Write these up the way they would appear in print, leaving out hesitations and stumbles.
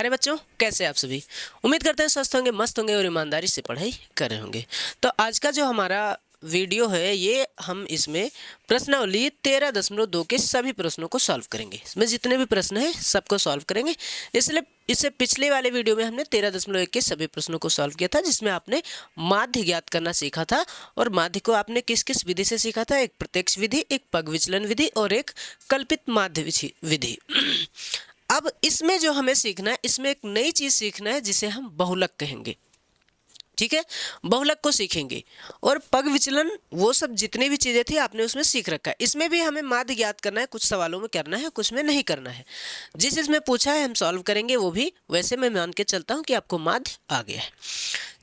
प्यारे बच्चों, कैसे आप सभी। उम्मीद करते हैं स्वस्थ होंगे, मस्त होंगे और ईमानदारी से पढ़ाई कर रहे होंगे। तो आज का जो हमारा वीडियो है, ये हम इसमें प्रश्नावली 13.2 के सभी प्रश्नों को सॉल्व करेंगे। इसमें जितने भी प्रश्न हैं सबको सॉल्व करेंगे। इसलिए इससे पिछले वाले वीडियो में हमने 13.1 के सभी प्रश्नों को सॉल्व किया था, जिसमें आपने माध्य ज्ञात करना सीखा था। और माध्य को आपने किस किस विधि से सीखा था? एक प्रत्यक्ष विधि, एक पग विचलन विधि और एक कल्पित माध्य विधि। अब इसमें जो हमें सीखना है, इसमें एक नई चीज सीखना है जिसे हम बहुलक कहेंगे। ठीक है, बहुलक को सीखेंगे। और पग विचलन, वो सब जितनी भी चीजें थी आपने उसमें सीख रखा है। इसमें भी हमें माध्य ज्ञात करना है, कुछ सवालों में करना है, कुछ में नहीं करना है। जिस इसमें पूछा है हम सॉल्व करेंगे वो भी। वैसे मैं मान के चलता हूँ कि आपको माध्य आ गया है।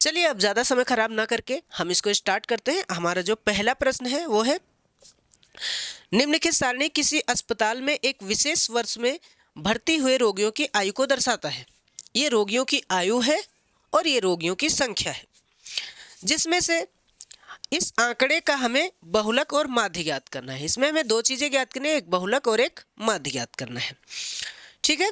चलिए, अब ज्यादा समय खराब ना करके हम इसको स्टार्ट करते हैं। हमारा जो पहला प्रश्न है वो है, निम्नलिखित सारणी किसी अस्पताल में एक विशेष वर्ष में भर्ती हुए रोगियों की आयु को दर्शाता है। ये रोगियों की आयु है और ये रोगियों की संख्या है, जिसमें से इस आंकड़े का हमें बहुलक और माध्य ज्ञात करना है। इसमें हमें दो चीजें ज्ञात करनी है, एक बहुलक और एक माध्य ज्ञात करना है। ठीक है,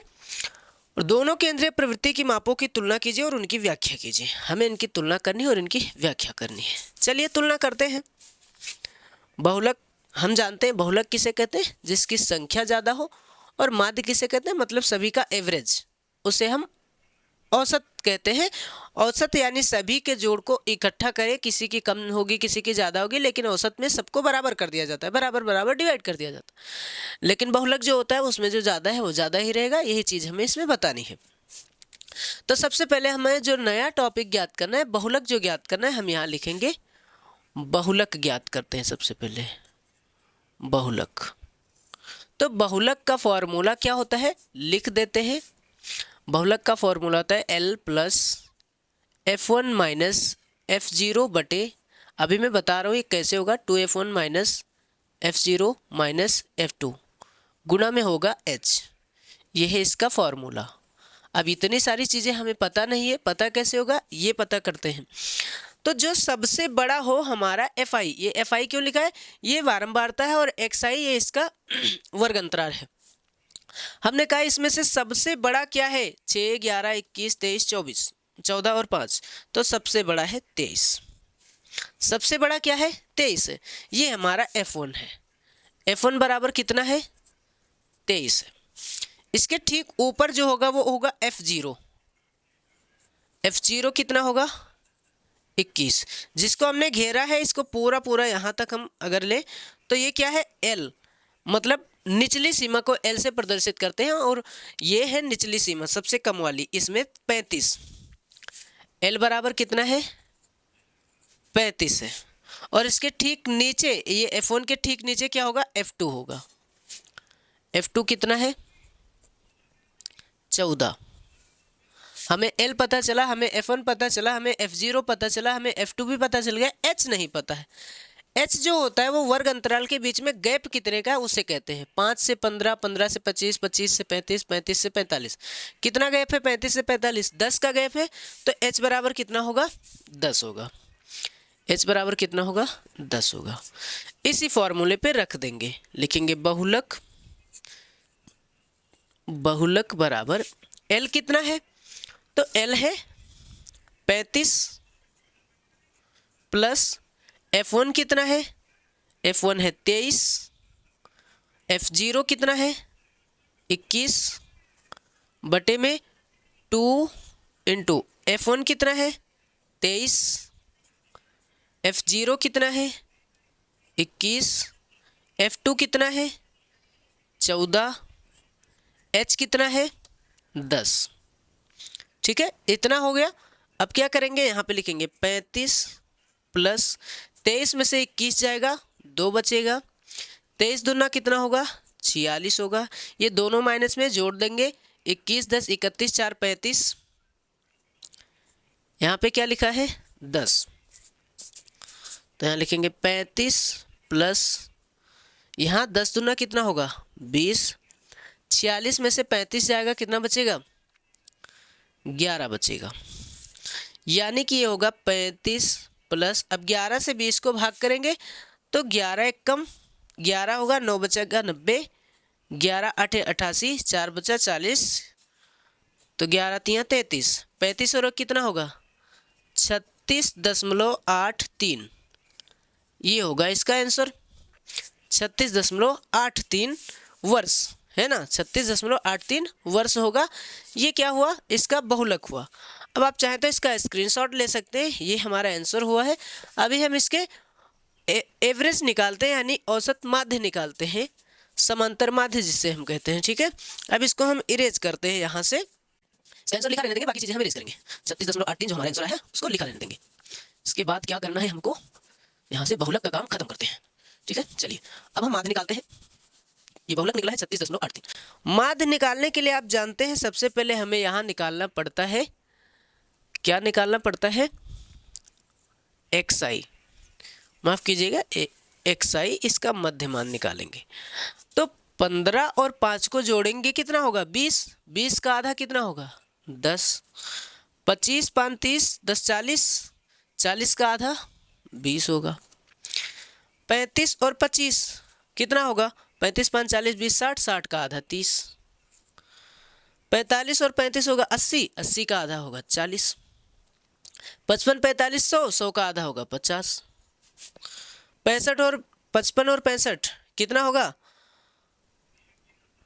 और दोनों केंद्रीय प्रवृत्ति की मापों की तुलना कीजिए और उनकी व्याख्या कीजिए। हमें इनकी तुलना करनी है और इनकी व्याख्या करनी है। चलिए तुलना करते हैं। बहुलक हम जानते हैं, बहुलक किसे कहते हैं? जिसकी संख्या ज्यादा हो। और माध्य किसे कहते हैं? मतलब सभी का एवरेज, उसे हम औसत कहते हैं। औसत यानी सभी के जोड़ को इकट्ठा करें, किसी की कम होगी किसी की ज्यादा होगी, लेकिन औसत में सबको बराबर कर दिया जाता है, बराबर बराबर डिवाइड कर दिया जाता है। लेकिन बहुलक जो होता है उसमें जो ज्यादा है वो ज्यादा ही रहेगा। यही चीज हमें इसमें बतानी है। तो सबसे पहले हमें जो नया टॉपिक ज्ञात करना है, बहुलक जो ज्ञात करना है, हम यहाँ लिखेंगे बहुलक ज्ञात करते हैं। सबसे पहले बहुलक, तो बहुलक का फॉर्मूला क्या होता है लिख देते हैं। बहुलक का फॉर्मूला होता है L plus F1 minus F0 बटे, अभी मैं बता रहा हूँ ये कैसे होगा, 2F1 minus F0 minus F2 गुणा में होगा H। ये है इसका फॉर्मूला। अब इतनी सारी चीज़ें हमें पता नहीं है, पता कैसे होगा ये पता करते हैं। तो जो सबसे बड़ा हो हमारा FI, ये FI क्यों लिखा है? ये बारंबारता है और XI ये इसका वर्ग अंतराल है। हमने कहा इसमें से सबसे बड़ा क्या है? 6, 11, 21, 23, 24, 14 और 5। तो सबसे बड़ा है 23। सबसे बड़ा क्या है? 23 है। ये हमारा F1 है। F1 बराबर कितना है? 23 है। इसके ठीक ऊपर जो होगा वो होगा F0। F0 कितना होगा? 21। जिसको हमने घेरा है, इसको पूरा पूरा यहाँ तक हम अगर ले तो ये क्या है? L, मतलब निचली सीमा को L से प्रदर्शित करते हैं। और ये है निचली सीमा सबसे कम वाली, इसमें 35। L बराबर कितना है? 35 है। और इसके ठीक नीचे, ये F1 के ठीक नीचे क्या होगा? F2 होगा। F2 कितना है? 14। हमें L पता चला, हमें F1 पता चला, हमें F0 पता चला, हमें F2 भी पता चल गया। H नहीं पता है। H जो होता है वो वर्ग अंतराल के बीच में गैप कितने का है उसे कहते हैं। 5 से 15, 15 से 25, 25 से 35, 35 से 45। कितना गैप है? 35 से 45, 10 का गैप है। तो H बराबर कितना होगा? 10 होगा। H बराबर कितना होगा? 10 होगा। इसी फॉर्मूले पे रख देंगे, लिखेंगे बहुलक, बहुलक बराबर L कितना है? तो L है 35 प्लस F1 कितना है? F1 है 23। F0 कितना है? 21 बटे में 2 इंटू F1 कितना है? 23। F0 कितना है? 21। F2 कितना है? 14। H कितना है? 10। ठीक है, इतना हो गया। अब क्या करेंगे? यहाँ पे लिखेंगे 35 प्लस 23 में से 21 जाएगा, 2 बचेगा। 23 दूना कितना होगा? 46 होगा। ये दोनों माइनस में जोड़ देंगे, 21, 10, 31, 4, 35। यहाँ पे क्या लिखा है? 10। तो यहाँ लिखेंगे 35 प्लस, यहाँ 10 दूना कितना होगा? 20। 46 में से 35 जाएगा, कितना बचेगा? 11 बचेगा। यानी कि ये होगा 35 प्लस, अब 11 से 20 को भाग करेंगे तो 11 एक कम 11 होगा, 9 बचेगा 90, 11 8 88, 4 बचा 40, तो 11 तियाँ 33, 35 और कितना होगा 36.83, ये होगा इसका आंसर 36.83 वर्ष, है ना, 36.83 वर्ष होगा। ये क्या हुआ, इसका बहुलक हुआ। अब आप चाहें तो इसका स्क्रीनशॉट ले सकते हैं, ये हमारा आंसर हुआ है। अभी हम इसके एवरेज निकालते हैं, यानी औसत माध्य निकालते हैं, समांतर माध्य जिससे हम कहते हैं, ठीक है। अब इसको हम इरेज करते हैं, यहाँ से आंसर लिखा रहने देंगे, बाकी चीजें हम इरेज करेंगे। 36.83 जो हमारा आंसर है उसको लिखा रहने देंगे। इसके बाद क्या करना है हमको, यहाँ से बहुलक का काम खत्म करते हैं, ठीक है। चलिए अब हम माध्य निकालते हैं। ये बहुलक निकला है 36.83। माध्य निकालने के लिए आप जानते हैं सबसे पहले हमें यहाँ निकालना पड़ता है, क्या निकालना पड़ता है, XI, माफ कीजिएगा XI, इसका मध्यमान निकालेंगे। तो 15 और 5 को जोड़ेंगे कितना होगा 20, 20 का आधा कितना होगा 10, 25 5 30, 10 40, 40 का आधा 20 होगा। 35 और 25 कितना होगा, 35 5 40 20 60, 60 का आधा 30। 45 और 35 होगा 80, 80 का आधा होगा 40। 55 45 100, 100 का आधा होगा 50। 65 और 55 और 65 कितना होगा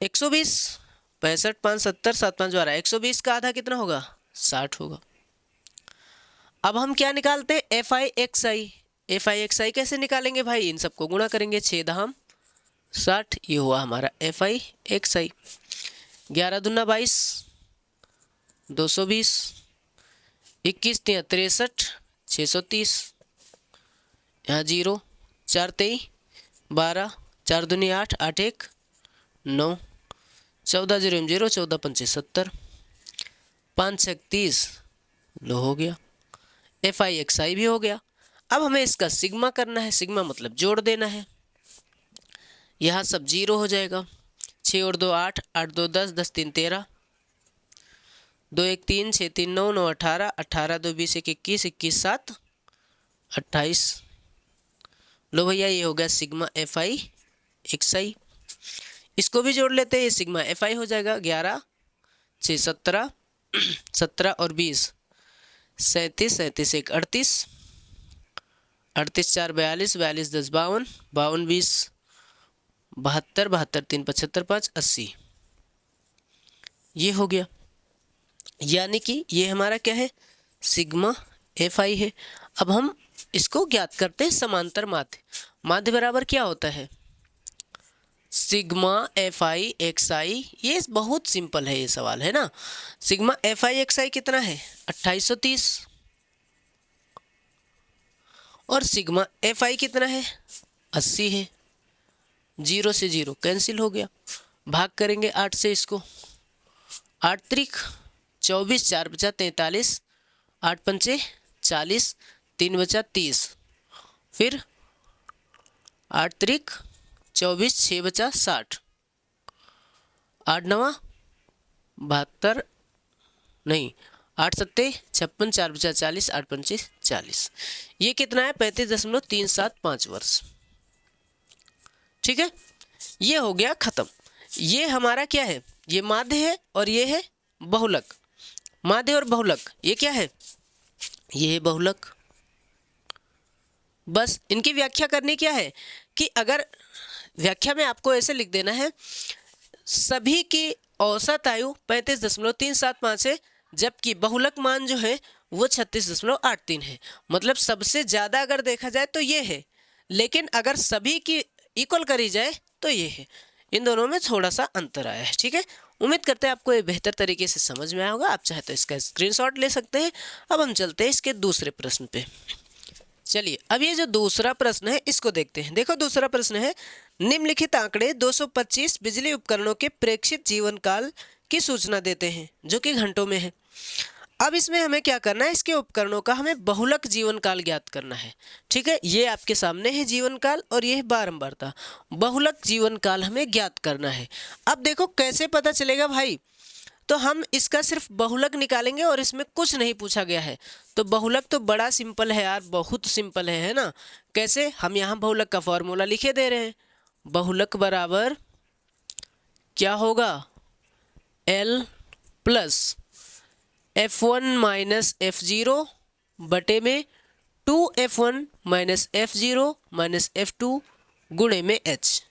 120। 65 5 70, 7 5 12, 120 का आधा कितना होगा 60 होगा। अब हम क्या निकालते हैं, FI XI। FI XI कैसे निकालेंगे भाई, इन सबको गुणा करेंगे, 6 दहम 60, ये हुआ हमारा FI XI। 11 दूना 22, 220, 21 तियाँ 63, 630, यहाँ 0, 4 23 12, 4 दूनी 8, 8 1 9, 14 0 0, 14 5 70, 5 6 30, लो हो गया, FI XI भी हो गया। अब हमें इसका सिग्मा करना है, सिग्मा मतलब जोड़ देना है, यहाँ सब 0 हो जाएगा। 6 और 2 8, 8 2 10, 10 3 13, 2 1 3, 6 3 9, 9 18, 18 2 20 1 21, 21 7 28। लो भैया ये हो गया सिग्मा FI XI। इसको भी जोड़ लेते हैं, ये सिग्मा FI हो जाएगा। 11 6 17, 17 और 20 37, 37 1 38, 38 4 42, 42 10 52, 52 20 72, 72 3 75 5 80, ये हो गया। यानी कि ये हमारा क्या है, सिग्मा FI है। अब हम इसको ज्ञात करते हैं समांतर माध्य। माध्य बराबर क्या होता है, सिग्मा FI XI। ये बहुत सिंपल है ये सवाल, है ना। सिग्मा FI XI कितना है 2830, और सिग्मा FI कितना है 80 है। 0 से 0 कैंसिल हो गया, भाग करेंगे 8 से इसको, 8 त्रिक 24, 4 बचा 43, 8 पंचे 40, 3 बचा 30, फिर 8 त्रिक 24, 6 बचा 60, 8 9 72, नहीं 8 सत्ते 56, 4 बचा 40, 8 पंचे 40, ये कितना है 35.375 वर्ष, ठीक है। ये हो गया खत्म। ये हमारा क्या है, ये माध्य है और ये है बहुलक। माध्य और बहुलक ये क्या है, ये है बहुलक। बस इनकी व्याख्या करनी क्या है कि अगर व्याख्या में आपको ऐसे लिख देना है, सभी की औसत आयु 35.375 है, जबकि बहुलक मान जो है वो 36.83 है। मतलब सबसे ज़्यादा अगर देखा जाए तो ये है, लेकिन अगर सभी की इक्वल करी जाए तो ये है। इन दोनों में थोड़ा सा अंतर आया है, ठीक है। उम्मीद करते हैं आपको ये बेहतर तरीके से समझ में आया होगा। आप चाहे तो इसका स्क्रीनशॉट ले सकते हैं। अब हम चलते हैं इसके दूसरे प्रश्न पे। चलिए अब ये जो दूसरा प्रश्न है इसको देखते हैं। देखो दूसरा प्रश्न है, निम्नलिखित आंकड़े 225 बिजली उपकरणों के प्रेक्षित जीवन काल की सूचना देते हैं, जो कि घंटों में है। अब इसमें हमें क्या करना है, इसके उपकरणों का हमें बहुलक जीवन काल ज्ञात करना है, ठीक है। ये आपके सामने है जीवन काल और ये है बारंबारता। बहुलक जीवन काल हमें ज्ञात करना है। अब देखो कैसे पता चलेगा भाई, तो हम इसका सिर्फ बहुलक निकालेंगे और इसमें कुछ नहीं पूछा गया है। तो बहुलक तो बड़ा सिंपल है यार, बहुत सिंपल है ना। कैसे, हम यहाँ बहुलक का फॉर्मूला लिखे दे रहे हैं। बहुलक बराबर क्या होगा, L plus F1 minus F0 बटे में 2F1 minus F0 minus F2 गुणे में H।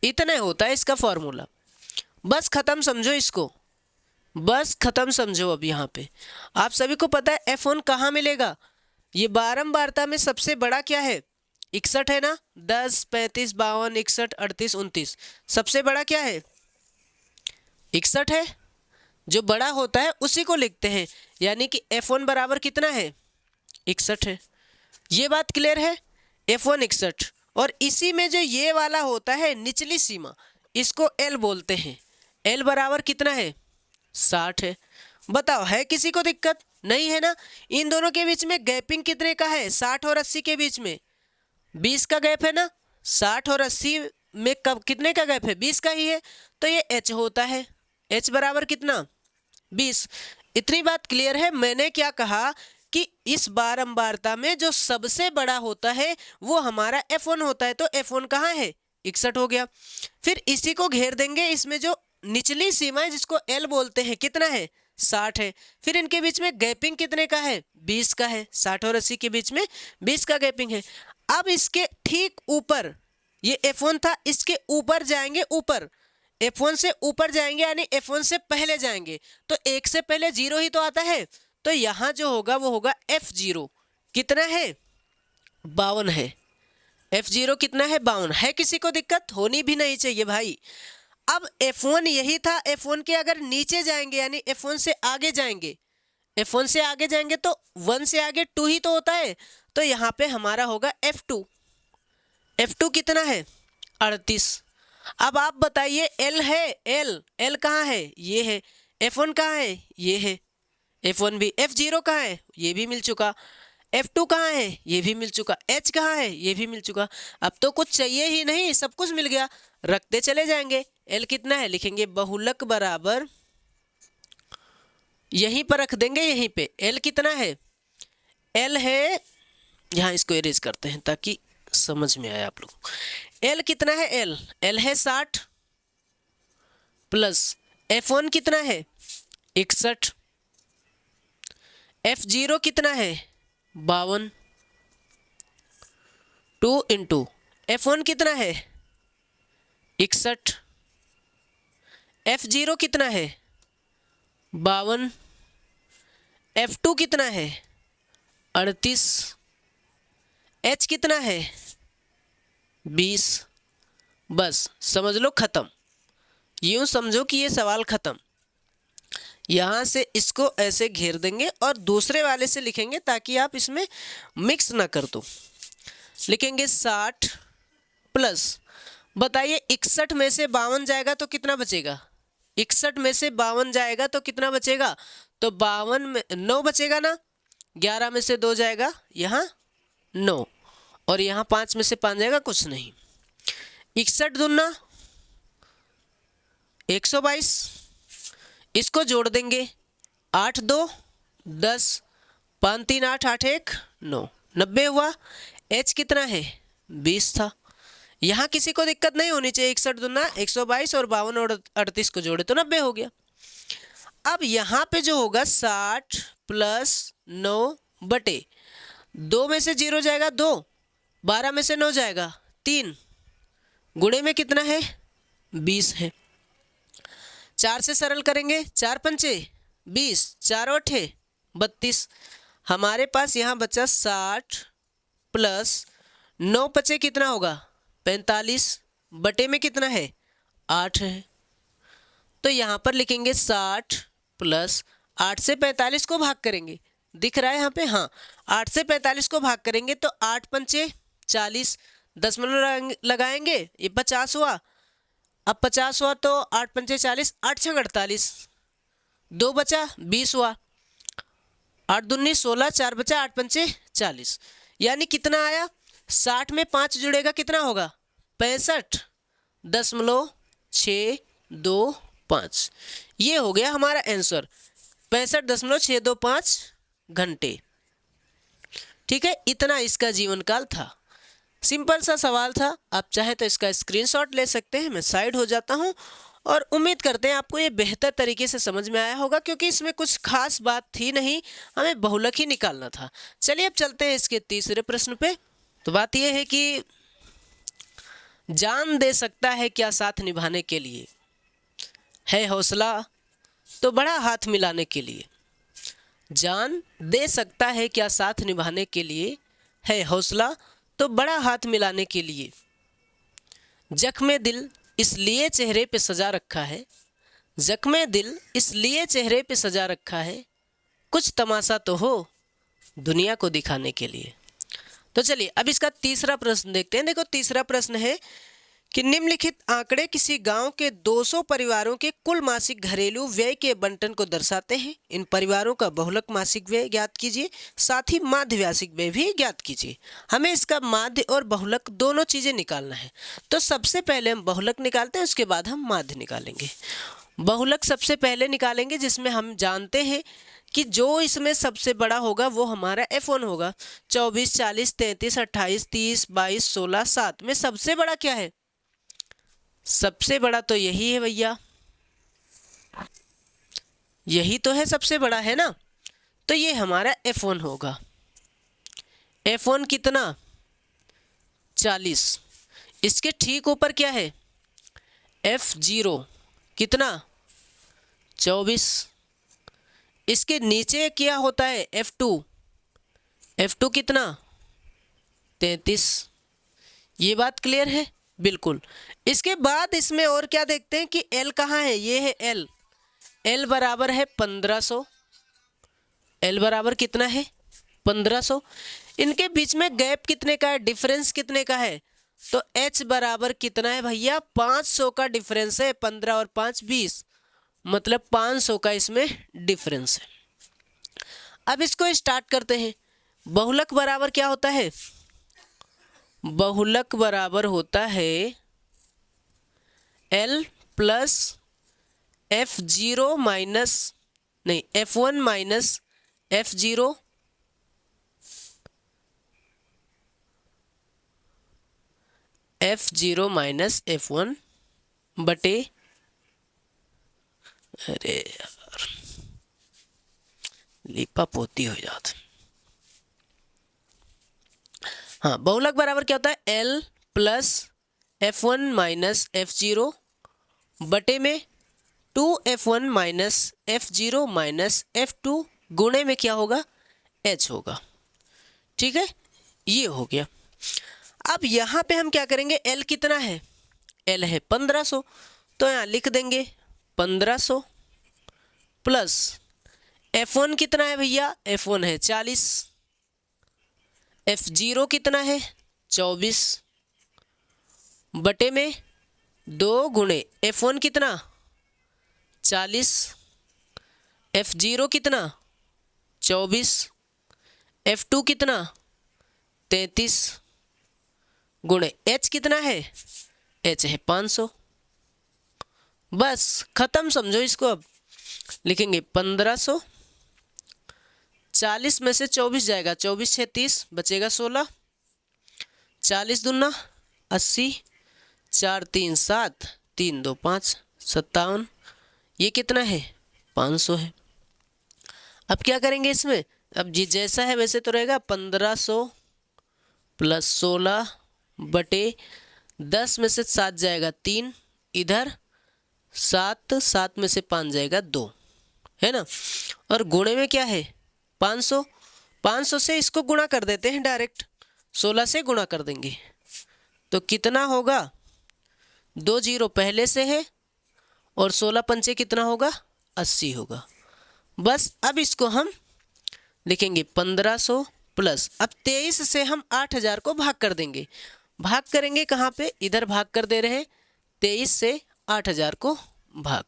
इतना होता है इसका फॉर्मूला। बस ख़त्म समझो इसको, बस ख़त्म समझो। अब यहाँ पे आप सभी को पता है F1 कहाँ मिलेगा। ये बारंबारता में सबसे बड़ा क्या है, 61 है ना। 10, 35, 52, 61, 38, 29, सबसे बड़ा क्या है, 61 है। जो बड़ा होता है उसी को लिखते हैं, यानी कि F1 बराबर कितना है, 61 है। ये बात क्लियर है। F1 61, और इसी में जो ये वाला होता है निचली सीमा, इसको L बोलते हैं। L बराबर कितना है, 60 है। बताओ है किसी को दिक्कत, नहीं है ना। इन दोनों के बीच में गैपिंग कितने का है, 60 और 80 के बीच में 20 का गैप है ना। 60 और 80 में कब कितने का गैप है, 20 का ही है। तो ये H होता है। H बराबर कितना, 20। इतनी बात क्लियर है। मैंने क्या कहा कि इस बारंबारता में जो सबसे बड़ा होता है वो हमारा F1 होता है। तो F1 कहाँ है, 61 हो गया। फिर इसी को घेर देंगे, इसमें जो निचली सीमा है जिसको L बोलते हैं कितना है, 60 है। फिर इनके बीच में गैपिंग कितने का है, 20 का है। 60 और 80 के बीच में 20 का गैपिंग है। अब इसके ठीक ऊपर ये F1 था, इसके ऊपर जाएंगे, ऊपर F1 से ऊपर जाएंगे, यानी F1 से पहले जाएंगे। तो एक से पहले 0 ही तो आता है। तो यहाँ जो होगा वो होगा F0। कितना है, 52 है। F0 कितना है, 52 है। किसी को दिक्कत होनी भी नहीं चाहिए भाई। अब F1 यही था। F1 के अगर नीचे जाएंगे, यानी F1 से आगे जाएंगे, F1 से आगे जाएंगे तो 1 से आगे 2 ही तो होता है। तो यहाँ पे हमारा होगा F2। F2 कितना है, 38। अब आप बताइए L है, L कहाँ है, ये है। F1 कहाँ है, ये है। F1 भी। F0 कहाँ है, ये भी मिल चुका। F2 कहाँ है, ये भी मिल चुका। H कहाँ है, ये भी मिल चुका। अब तो कुछ चाहिए ही नहीं, सब कुछ मिल गया। रखते चले जाएंगे। L कितना है, लिखेंगे बहुलक बराबर, यहीं पर रख देंगे, यहीं पे L कितना है, L है, यहाँ इसको इरेज करते हैं ताकि समझ में आए आप लोग। L कितना है, L है 60 प्लस F1 कितना है, 61। F0 कितना है, 52। 2 इंटू F1 कितना है, 61। F0 कितना है, 52। F2 कितना है, 38। H कितना है, 20। बस समझ लो खत्म। यूं समझो कि ये सवाल खत्म। यहाँ से इसको ऐसे घेर देंगे और दूसरे वाले से लिखेंगे ताकि आप इसमें मिक्स ना कर दो। लिखेंगे 60 प्लस, बताइए 61 में से 52 जाएगा तो कितना बचेगा, 61 में से 52 जाएगा तो कितना बचेगा, तो 52 में 9 बचेगा ना। 11 में से 2 जाएगा, यहाँ 9, और यहाँ 5 में से 5 जाएगा, कुछ नहीं। 61 दूना 122, इसको जोड़ देंगे, 8 2 10, 5 3 8, 8 1 9, 90 हुआ। H कितना है, 20 था। यहाँ किसी को दिक्कत नहीं होनी चाहिए। 61 दूना 122 और 52 और 38 को जोड़े तो 90 हो गया। अब यहाँ पे जो होगा 60 प्लस 9 बटे 2 में से 0 जाएगा 2, 12 में से 9 जाएगा 3, गुणे में कितना है, 20 है। 4 से सरल करेंगे, 4 पंचे 20, 4 8 32। हमारे पास यहाँ बचा 60 प्लस 9 पचे कितना होगा, 45, बटे में कितना है, 8 है। तो यहाँ पर लिखेंगे 60 प्लस 8 से 45 को भाग करेंगे, दिख रहा है यहाँ पे, हाँ। 8 से 45 को भाग करेंगे तो 8 पंचे 40, दशमलव लगाएंगे, ये 50 हुआ। अब 50 हुआ तो 8 पंचे 40, 8 छंग 48, 2 बचा 20 हुआ, 8 दूनी 16, 4 बचा, 8 पंचे 40, यानी कितना आया, 60 में 5 जुड़ेगा कितना होगा, 65.625। ये हो गया हमारा आंसर, 65.625 घंटे। ठीक है, इतना इसका जीवन काल था। सिंपल सा सवाल था। आप चाहे तो इसका स्क्रीनशॉट ले सकते हैं। मैं साइड हो जाता हूँ और उम्मीद करते हैं आपको ये बेहतर तरीके से समझ में आया होगा, क्योंकि इसमें कुछ खास बात थी नहीं, हमें बहुलक ही निकालना था। चलिए अब चलते हैं इसके तीसरे प्रश्न पे। तो बात यह है कि जान दे सकता है क्या साथ निभाने के लिए, है हौसला तो बड़ा हाथ मिलाने के लिए। जान दे सकता है क्या साथ निभाने के लिए, है हौसला तो बड़ा हाथ मिलाने के लिए। जख्मे दिल इसलिए चेहरे पे सजा रखा है, जख्मे दिल इसलिए चेहरे पे सजा रखा है, कुछ तमाशा तो हो दुनिया को दिखाने के लिए। तो चलिए अब इसका तीसरा प्रश्न देखते हैं। देखो तीसरा प्रश्न है कि निम्नलिखित आंकड़े किसी गांव के 200 परिवारों के कुल मासिक घरेलू व्यय के बंटन को दर्शाते हैं। इन परिवारों का बहुलक मासिक व्यय ज्ञात कीजिए, साथ ही माध्य मासिक व्यय भी ज्ञात कीजिए। हमें इसका माध्य और बहुलक दोनों चीज़ें निकालना है। तो सबसे पहले हम बहुलक निकालते हैं, उसके बाद हम माध्य निकालेंगे। बहुलक सबसे पहले निकालेंगे, जिसमें हम जानते हैं कि जो इसमें सबसे बड़ा होगा वो हमारा F1 होगा। 24, 40, 33, 28, 30, 22, 16, 7 में सबसे बड़ा क्या है? सबसे बड़ा तो यही है भैया, यही तो है सबसे बड़ा, है ना। तो ये हमारा F1 होगा। F1 कितना? 40। इसके ठीक ऊपर क्या है? F0 कितना? 24। इसके नीचे क्या होता है? F2। F2 कितना? 33। ये बात क्लियर है? बिल्कुल। इसके बाद इसमें और क्या देखते हैं कि L कहाँ है? ये है L। L बराबर है 1500। L बराबर कितना है? 1500। इनके बीच में गैप कितने का है? डिफरेंस कितने का है? तो H बराबर कितना है भैया? 500 का डिफरेंस है। 15 और 5 20, मतलब 500 का इसमें डिफरेंस है। अब इसको स्टार्ट करते हैं। बहुलक बराबर क्या होता है? बहुलक बराबर होता है L प्लस F0 माइनस नहीं F1 minus F0 F0 minus F1 बटे, अरे यार लिपा पोती हो जाता। हाँ, बहुलक बराबर क्या होता है? L plus F1 minus F0 बटे में 2F1 minus F0 minus F2 गुणे में क्या होगा? H होगा। ठीक है, ये हो गया। अब यहाँ पे हम क्या करेंगे? L कितना है? L है 1500, तो यहाँ लिख देंगे 1500 प्लस F1 कितना है भैया? F1 है 40। F0 कितना है? 24 बटे में 2 गुणे F1 कितना? 40। F0 कितना? 24। F2 कितना? 33 गुणे H कितना है? H है 500। बस खत्म, समझो इसको। अब लिखेंगे 1500, 40 में से 24 जाएगा, 24 6 30, बचेगा 16। 40 दूना 80, 4 3 7, 3 2 5, 57। ये कितना है? 500 है। अब क्या करेंगे इसमें? अब जी जैसा है वैसे तो रहेगा। 1500 प्लस 16 बटे 10 में से 7 जाएगा 3, इधर 7, 7 में से 5 जाएगा 2, है ना। और गुणे में क्या है? 500। 500 से इसको गुणा कर देते हैं डायरेक्ट, 16 से गुणा कर देंगे तो कितना होगा? 2 जीरो पहले से है और 16 पंचे कितना होगा? 80 होगा। बस अब इसको हम लिखेंगे 1500 प्लस, अब 23 से हम 8000 को भाग कर देंगे। भाग करेंगे कहाँ पे? इधर भाग कर दे रहे हैं। 23 से 8000 को भाग।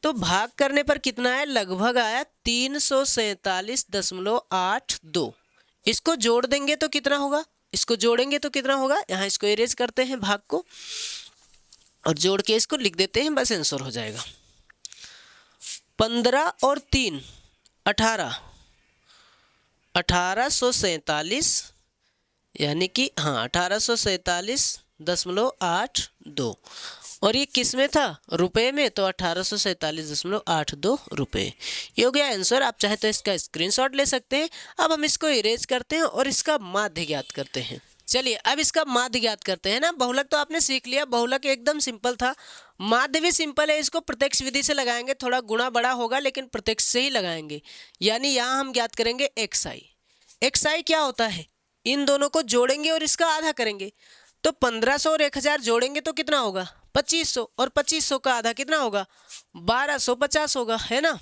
तो भाग करने पर कितना है? लगभग आया 347.82। इसको जोड़ देंगे तो कितना होगा? इसको जोड़ेंगे तो कितना होगा, यहाँ इसको इरेज करते हैं भाग को और जोड़ के इसको लिख देते हैं, बस आंसर हो जाएगा। 15 और 3 18, 1847 यानी कि हाँ 1847.82 और ये किस में था, रुपए में, तो 1847.82 रुपये। ये हो गया आंसर। आप चाहे तो इसका स्क्रीनशॉट ले सकते हैं। अब हम इसको इरेज करते हैं और इसका माध्य ज्ञात करते हैं। चलिए अब इसका माध्य ज्ञात करते हैं ना। बहुलक तो आपने सीख लिया, बहुलक एकदम सिंपल था, माध्य भी सिंपल है। इसको प्रत्यक्ष विधि से लगाएंगे, थोड़ा गुणा बड़ा होगा लेकिन प्रत्यक्ष से ही लगाएंगे। यानी यहाँ हम ज्ञात करेंगे xi। xi क्या होता है, इन दोनों को जोड़ेंगे और इसका आधा करेंगे। तो 1500 और 1000 जोड़ेंगे तो कितना होगा 2500, और 2500 का आधा कितना होगा 1250 होगा, है ना।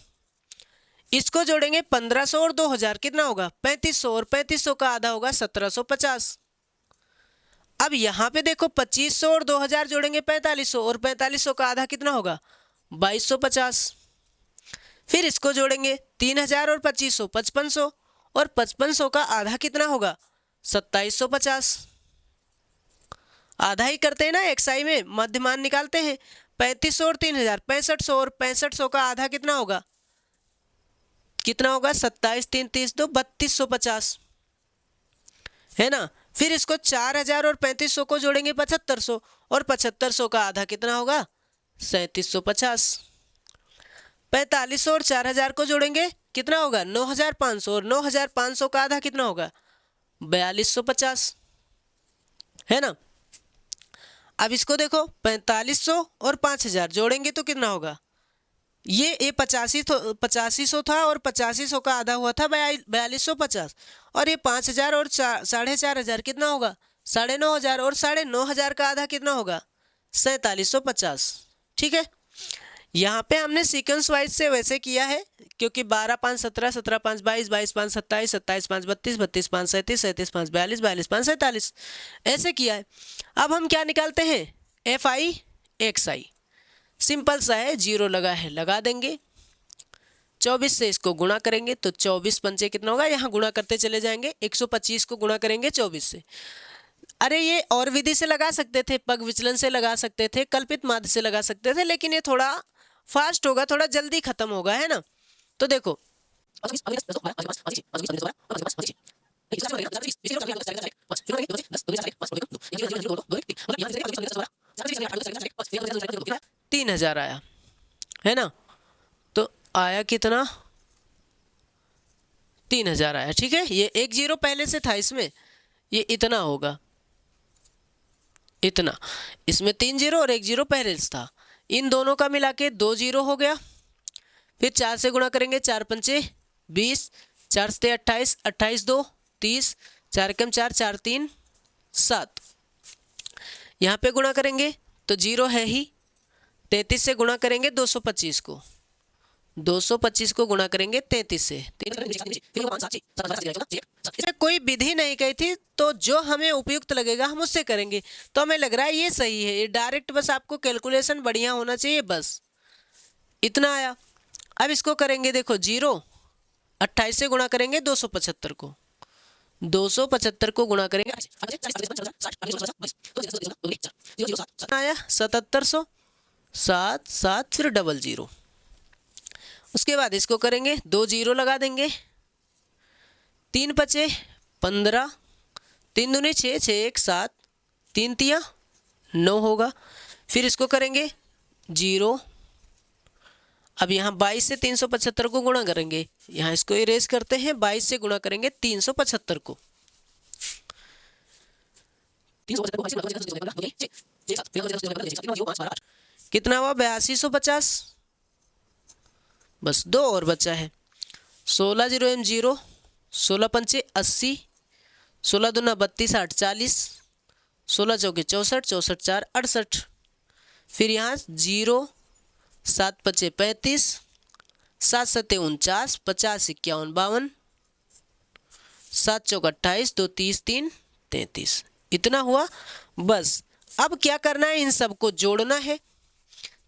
इसको जोड़ेंगे 1500 और 2000 कितना होगा 3500, और 3500 का आधा होगा 1750। अब यहाँ पे देखो 2500 और 2000 जोड़ेंगे 4500, और 4500 का आधा कितना होगा 2250। फिर इसको जोड़ेंगे 3000 और 2500 5500, और 5500 का आधा कितना होगा 2750। आधा ही करते हैं ना xi में, मध्यमान निकालते हैं। 3500 और 3000 6500, और 6500 का आधा कितना होगा 27 3 30 2 3250, है ना। फिर इसको 4000 और 3500 को जोड़ेंगे 7500, और 7500 का आधा कितना होगा 3750। 4500 और 4000 को जोड़ेंगे कितना होगा 9500, और 9500 का आधा कितना होगा 4250, है ना। अब इसको देखो 4500 और 5000 जोड़ेंगे तो कितना होगा, ये 8500 था और 8500 का आधा हुआ था 4250, और ये 5000 और 4500 कितना होगा 9500, और 9500 का आधा कितना होगा 4750। ठीक है, यहाँ पे हमने सीक्वेंस वाइज से वैसे किया है, क्योंकि 12 5 17, 17 5 22, 22 5 27, 27 5 32, 32 5 37, 37 5 42, 42 5 47 ऐसे किया है। अब हम क्या निकालते हैं fi xi। सिंपल सा है, जीरो लगा है लगा देंगे, 24 से इसको गुणा करेंगे तो 24 पंचे कितना होगा, यहाँ गुणा करते चले जाएंगे, 125 को गुणा करेंगे 24 से। अरे ये और विधि से लगा सकते थे, पग विचलन से लगा सकते थे, कल्पित माध्य से लगा सकते थे, लेकिन ये थोड़ा फास्ट होगा, थोड़ा जल्दी खत्म होगा, है ना। तो देखो तीन हजार आया, है ना। तो आया कितना 3000 आया। ठीक है, ये एक जीरो पहले से था इसमें, ये इतना होगा, इतना, इसमें 3 जीरो और 1 जीरो पहले से था, इन दोनों का मिला के 2 जीरो हो गया। फिर 4 से गुणा करेंगे, 4 पंचे 20, 4 से 28, 28 2 30, 4 कम 4, 4 3 7। यहाँ पे गुणा करेंगे तो जीरो है ही, 33 से गुणा करेंगे 225 को, 225 को गुणा करेंगे 33 से। कोई विधि नहीं कही थी, तो जो हमें उपयुक्त लगेगा हम उससे करेंगे। तो हमें लग रहा है ये सही है, ये डायरेक्ट, बस आपको कैलकुलेशन बढ़िया होना चाहिए, बस इतना आया। अब इसको करेंगे, देखो जीरो 28 से गुणा करेंगे 275 को, 275 को गुणा करेंगे आया 7700 7 7, फिर डबल जीरो। उसके बाद इसको करेंगे, 2 जीरो लगा देंगे, 3 पचे 15, 3 दूनी 6, 6 1 7, 3 तिया 9 होगा। फिर इसको करेंगे जीरो। अब यहाँ 22 से 375 को गुणा करेंगे, यहाँ इसको इरेज करते हैं, 22 से गुणा करेंगे 375 को, कितना हुआ 8250। बस 2 और बचा है, 16 0 एम 0, 16 पंचे 80, 16 दूना 32 8 40, 16 चौके 64, 64 4 68। फिर यहाँ जीरो, 7 पचे 35, 7 सत्ते 49, 50 51 52, 7 चौक 28, 2 30 3 33, इतना हुआ। बस अब क्या करना है, इन सबको जोड़ना है।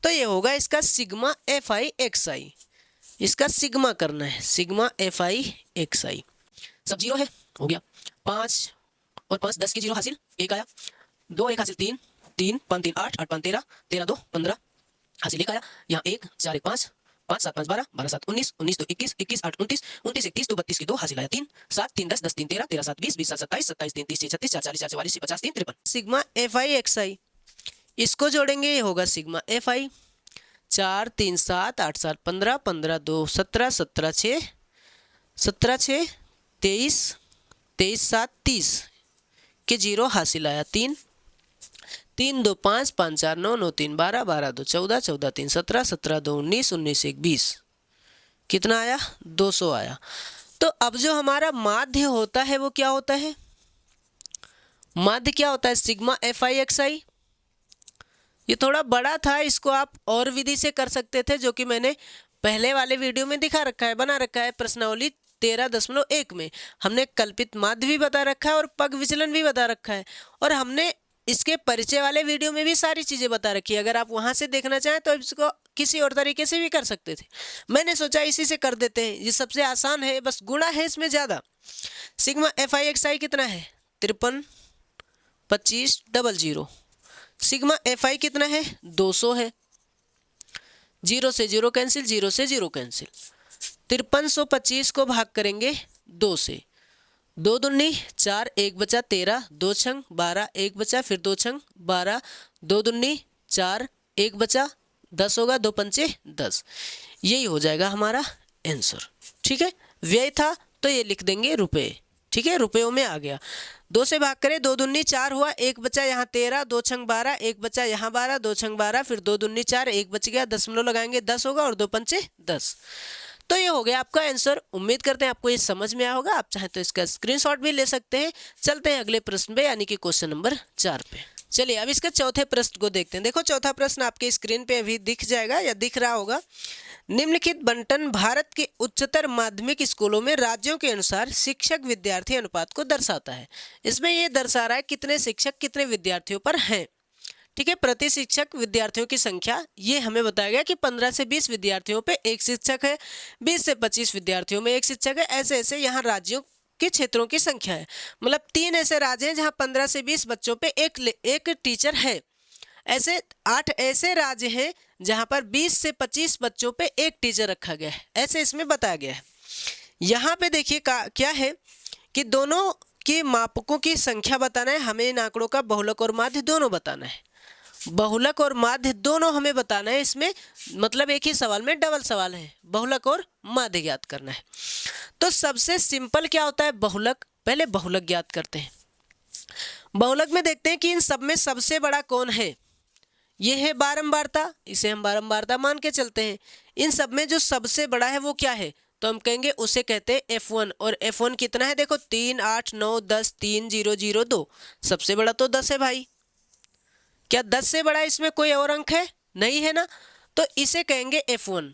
तो ये होगा इसका सिग्मा fi xi, इसका सिग्मा करना है, सिग्मा fi xi। सब जीरो है, हो गया 5 और 5 10 के 0 हासिल, 1 आया। 2 1 हासिल 3, 3 5 3 8, 8 5 13, 13 2 15 हासिल 1 आया। यहाँ 1 4 1 5, 5 7 5 12, 12 7 19, 19 2 21, 21 8 29, 29 1 30, 2 32 के 2 हासिल आया 3, 7 3 10, 10 3 13, 13 7 20, 20 7 27, 27 3 30 6 36, 4 40, 4 44, 50 3 53। सिग्मा एफ आई एक्स आई, इसको जोड़ेंगे ये होगा सिग्मा एफ आई। 4 3 7 8 7 15, 15 2 17, 17 6 17 6 23, 23 7 30 के 0 हासिल आया 3, 3 2 5, 5 4 9, 9 3 12, 12 2 14, 14 3 17, 17 2 19, 19 1 20, कितना आया 200 आया। तो अब जो हमारा माध्य होता है वो क्या होता है, माध्य क्या होता है, सिग्मा एफ आई एक्स आई। ये थोड़ा बड़ा था, इसको आप और विधि से कर सकते थे, जो कि मैंने पहले वाले वीडियो में दिखा रखा है, बना रखा है। प्रश्नावली 13.1 में हमने कल्पित माध्य भी बता रखा है और पग विचलन भी बता रखा है, और हमने इसके परिचय वाले वीडियो में भी सारी चीज़ें बता रखी है। अगर आप वहाँ से देखना चाहें तो इसको किसी और तरीके से भी कर सकते थे, मैंने सोचा इसी से कर देते हैं, ये सबसे आसान है, बस गुणा है इसमें ज़्यादा। सिग्मा एफ आई एक्स आई कितना है 53 25 00, सिग्मा एफ आई कितना है 200 है, 0 से 0 कैंसिल, 0 से 0 कैंसिल। 5325 को भाग करेंगे 2 से, 2 दूनी 4, 1 बचा 13, 2 छंग 12, 1 बचा, फिर 2 छंग 12, 2 दूनी 4, 1 बचा 10 होगा, 2 पंचे 10, यही हो जाएगा हमारा आंसर। ठीक है, व्यय था तो ये लिख देंगे रुपए। ठीक है, रुपयों में आ गया। 2 से भाग करें, 2 दूनी 4 हुआ, 1 बचा यहाँ 13, 2 छंग 12, 1 बचा यहाँ 12, 2 छंग 12, फिर 2 दूनी 4, 1 बच गया, दशमलव लगाएंगे 10 होगा, और 2 पंचे 10। तो ये हो गया आपका आंसर। उम्मीद करते हैं आपको ये समझ में आया होगा। आप चाहें तो इसका स्क्रीनशॉट भी ले सकते हैं। चलते हैं अगले प्रश्न पे, यानी कि क्वेश्चन नंबर 4 पे। चलिए अब इसके चौथे प्रश्न को देखते हैं। देखो चौथा प्रश्न आपके स्क्रीन पे अभी दिख जाएगा या दिख रहा होगा। निम्नलिखित बंटन भारत के उच्चतर माध्यमिक स्कूलों में राज्यों के अनुसार शिक्षक विद्यार्थी अनुपात को दर्शाता है। इसमें ये दर्शा रहा है कितने शिक्षक कितने विद्यार्थियों पर हैं। ठीक है, प्रति शिक्षक विद्यार्थियों की संख्या ये हमें बताया गया कि 15 से 20 विद्यार्थियों पे एक शिक्षक है, 20 से 25 विद्यार्थियों में एक शिक्षक है। ऐसे ऐसे यहाँ राज्यों के क्षेत्रों की संख्या है, मतलब 3 ऐसे राज्य हैं जहाँ 15 से 20 बच्चों पे एक टीचर है। ऐसे 8 ऐसे राज्य हैं जहाँ पर 20 से 25 बच्चों पे एक टीचर रखा गया है, ऐसे इसमें बताया गया है। यहाँ पे देखिए क्या है कि दोनों के मापकों की संख्या बताना है हमें। इन आंकड़ों का बहुलक और माध्य दोनों बताना है, बहुलक और माध्य दोनों हमें बताना है। इसमें मतलब एक ही सवाल में डबल सवाल है, बहुलक और माध्य ज्ञात करना है। तो सबसे सिंपल क्या होता है बहुलक, पहले बहुलक ज्ञात करते हैं। बहुलक में देखते हैं कि इन सब में सबसे बड़ा कौन है। ये है बारंबारता, इसे हम बारंबारता मान के चलते हैं। इन सब में जो सबसे बड़ा है वो क्या है, तो हम कहेंगे उसे कहते हैं F1। और F1 कितना है, देखो 3 8 9 10 3 0 0 2, सबसे बड़ा तो 10 है भाई। क्या 10 से बड़ा इसमें कोई और अंक है, नहीं है ना, तो इसे कहेंगे F1।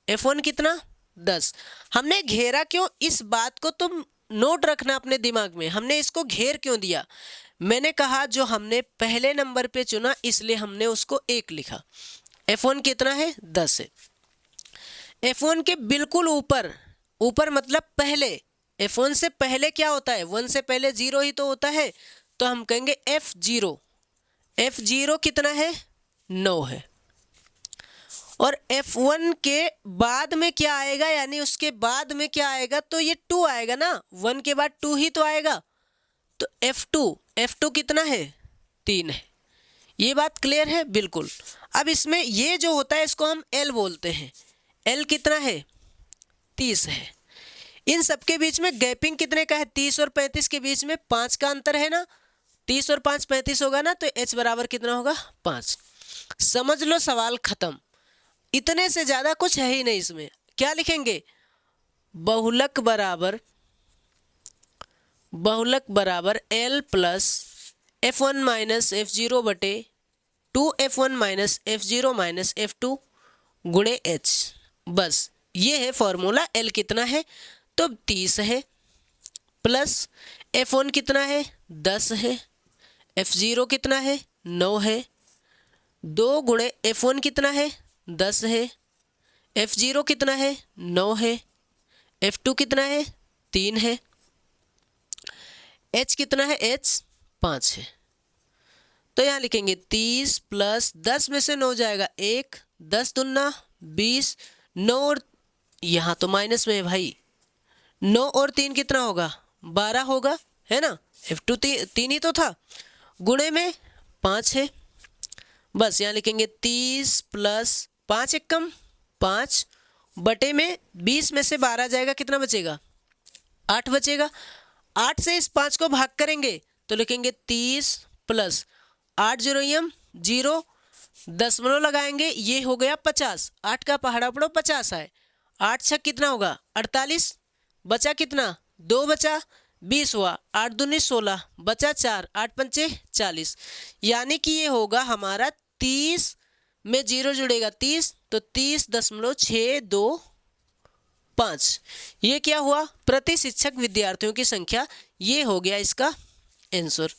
F1 कितना 10। हमने घेरा क्यों, इस बात को तुम नोट रखना अपने दिमाग में। हमने इसको घेर क्यों दिया, मैंने कहा जो हमने पहले नंबर पे चुना इसलिए हमने उसको 1 लिखा। F1 कितना है 10 है। F1 के बिल्कुल ऊपर मतलब पहले, F1 से पहले क्या होता है, 1 से पहले 0 ही तो होता है, तो हम कहेंगे F0। F0 कितना है 9 है। और F1 के बाद में क्या आएगा, यानी उसके बाद में क्या आएगा, तो ये 2 आएगा ना, 1 के बाद 2 ही तो आएगा, तो F2 कितना है 3 है। ये बात क्लियर है बिल्कुल। अब इसमें ये जो होता है इसको हम L बोलते हैं। L कितना है 30 है। इन सब के बीच में गैपिंग कितने का है, 30 और 35 के बीच में 5 का अंतर है ना, 30 और 5 35 होगा ना, तो H बराबर कितना होगा 5। समझ लो सवाल खत्म, इतने से ज़्यादा कुछ है ही नहीं इसमें। क्या लिखेंगे, बहुलक बराबर L plus F1 minus F0 बटे 2F1 minus F0 minus F2 गुणे H। बस ये है फॉर्मूला। L कितना है तो 30 है, प्लस F1 कितना है 10 है, F0 कितना है 9 है, 2 गुणे F1 कितना है 10 है, F0 कितना है 9 है, F2 कितना है 3 है, h कितना है, h 5 है। तो यहाँ लिखेंगे 30 प्लस 10 में से 9 जाएगा 1, 10 दूना 20, 9 और यहाँ तो माइनस में है भाई, 9 और 3 कितना होगा, 12 होगा, है ना। F2 तीन ही तो था, गुणे में 5 है। बस यहाँ लिखेंगे 30 प्लस 5 एक कम 5 बटे में 20 में से 12 जाएगा, कितना बचेगा, 8 बचेगा। 8 से इस 5 को भाग करेंगे तो लिखेंगे 30 प्लस 8 जीरो यम 0, दशमलव लगाएंगे, ये हो गया 50। 8 का पहाड़ा पड़ो 50 आए, 8 छक कितना होगा 48, बचा कितना 2 बचा, 20 हुआ, 8 दूनी 16 बचा 4, 8 पंचे 40, यानी कि ये होगा हमारा 30 में 0 जुड़ेगा 30, तो 30.625। ये क्या हुआ, प्रति शिक्षक विद्यार्थियों की संख्या, ये हो गया इसका आंसर।